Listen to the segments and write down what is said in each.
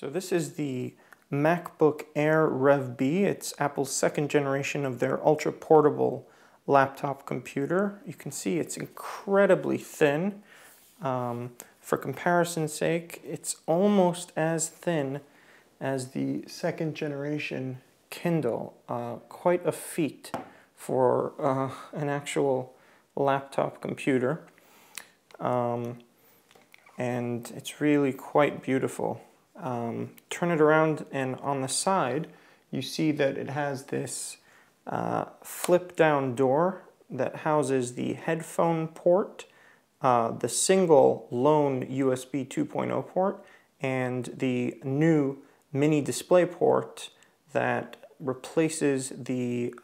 So this is the Macbook Air Rev B. It's Apple's second generation of their ultra-portable laptop computer. You can see it's incredibly thin. For comparison's sake, it's almost as thin as the second generation Kindle. Quite a feat for an actual laptop computer. And it's really quite beautiful. Turn it around, and on the side you see that it has this flip down door that houses the headphone port, the single lone USB 2.0 port, and the new mini display port that replaces the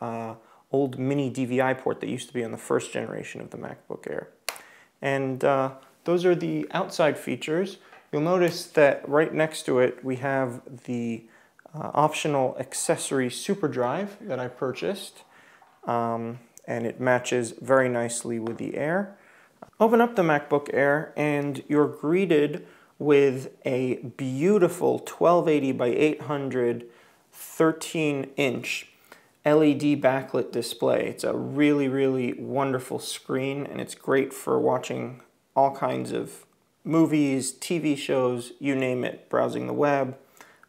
old mini DVI port that used to be on the first generation of the MacBook Air. And those are the outside features. You'll notice that right next to it we have the optional accessory super drive that I purchased, and it matches very nicely with the Air. Open up the MacBook Air and you're greeted with a beautiful 1280 by 800 13-inch LED backlit display. It's a really wonderful screen, and it's great for watching all kinds of movies, TV shows, you name it, browsing the web.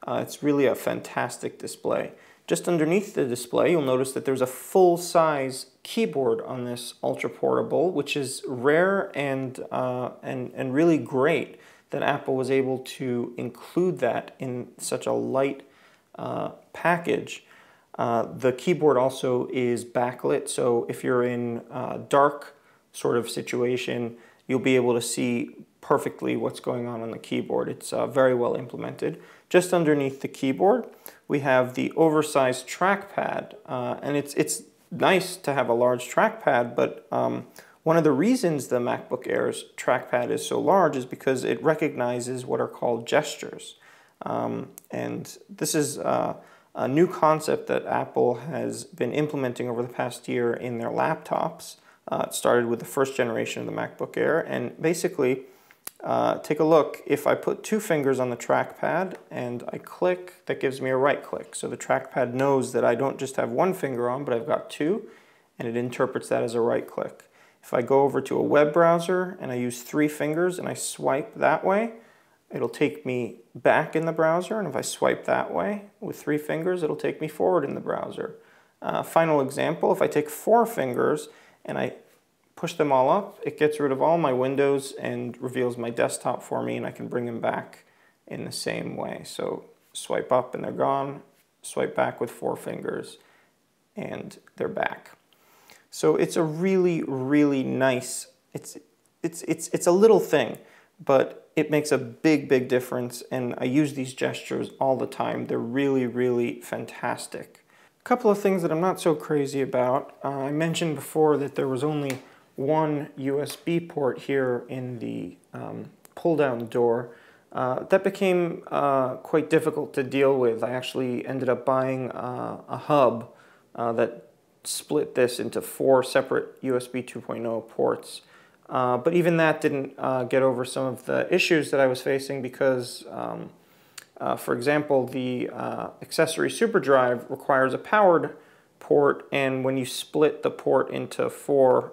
It's really a fantastic display. Just underneath the display, you'll notice that there's a full-size keyboard on this ultra portable, which is rare and really great that Apple was able to include that in such a light package. The keyboard also is backlit, so if you're in a dark sort of situation, you'll be able to see perfectly what's going on the keyboard. It's very well implemented. Just underneath the keyboard, we have the oversized trackpad, and it's nice to have a large trackpad, but one of the reasons the MacBook Air's trackpad is so large is because it recognizes what are called gestures. And this is a new concept that Apple has been implementing over the past year in their laptops. It started with the first generation of the MacBook Air, and basically, take a look. If I put two fingers on the trackpad and I click, that gives me a right click. So the trackpad knows that I don't just have one finger on, but I've got two, and it interprets that as a right click. If I go over to a web browser and I use three fingers and I swipe that way, it'll take me back in the browser, and if I swipe that way with three fingers, it'll take me forward in the browser. Final example, if I take four fingers and I push them all up, it gets rid of all my windows and reveals my desktop for me, and I can bring them back in the same way. So swipe up and they're gone, swipe back with four fingers and they're back. So it's a really nice, it's a little thing, but it makes a big difference, and I use these gestures all the time. They're really fantastic. A couple of things that I'm not so crazy about. I mentioned before that there was only one USB port here in the pull-down door. That became quite difficult to deal with. I actually ended up buying a hub that split this into four separate USB 2.0 ports. But even that didn't get over some of the issues that I was facing because, for example, the accessory super drive requires a powered port, and when you split the port into four,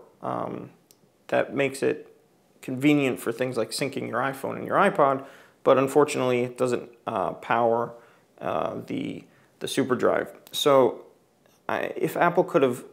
that makes it convenient for things like syncing your iPhone and your iPod, but unfortunately it doesn't power the super drive. So if Apple could have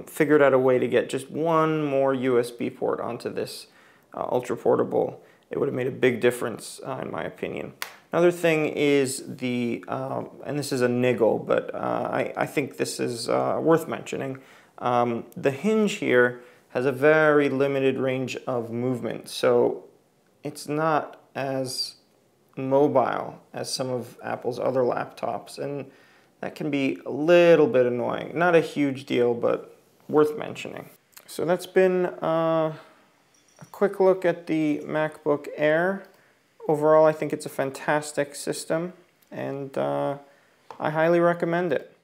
figured out a way to get just one more USB port onto this ultra portable, it would have made a big difference in my opinion. Another thing is the, and this is a niggle, but I think this is worth mentioning, the hinge here has a very limited range of movement, so it's not as mobile as some of Apple's other laptops, and that can be a little bit annoying. Not a huge deal, but worth mentioning. So that's been a quick look at the MacBook Air. Overall, I think it's a fantastic system, and I highly recommend it.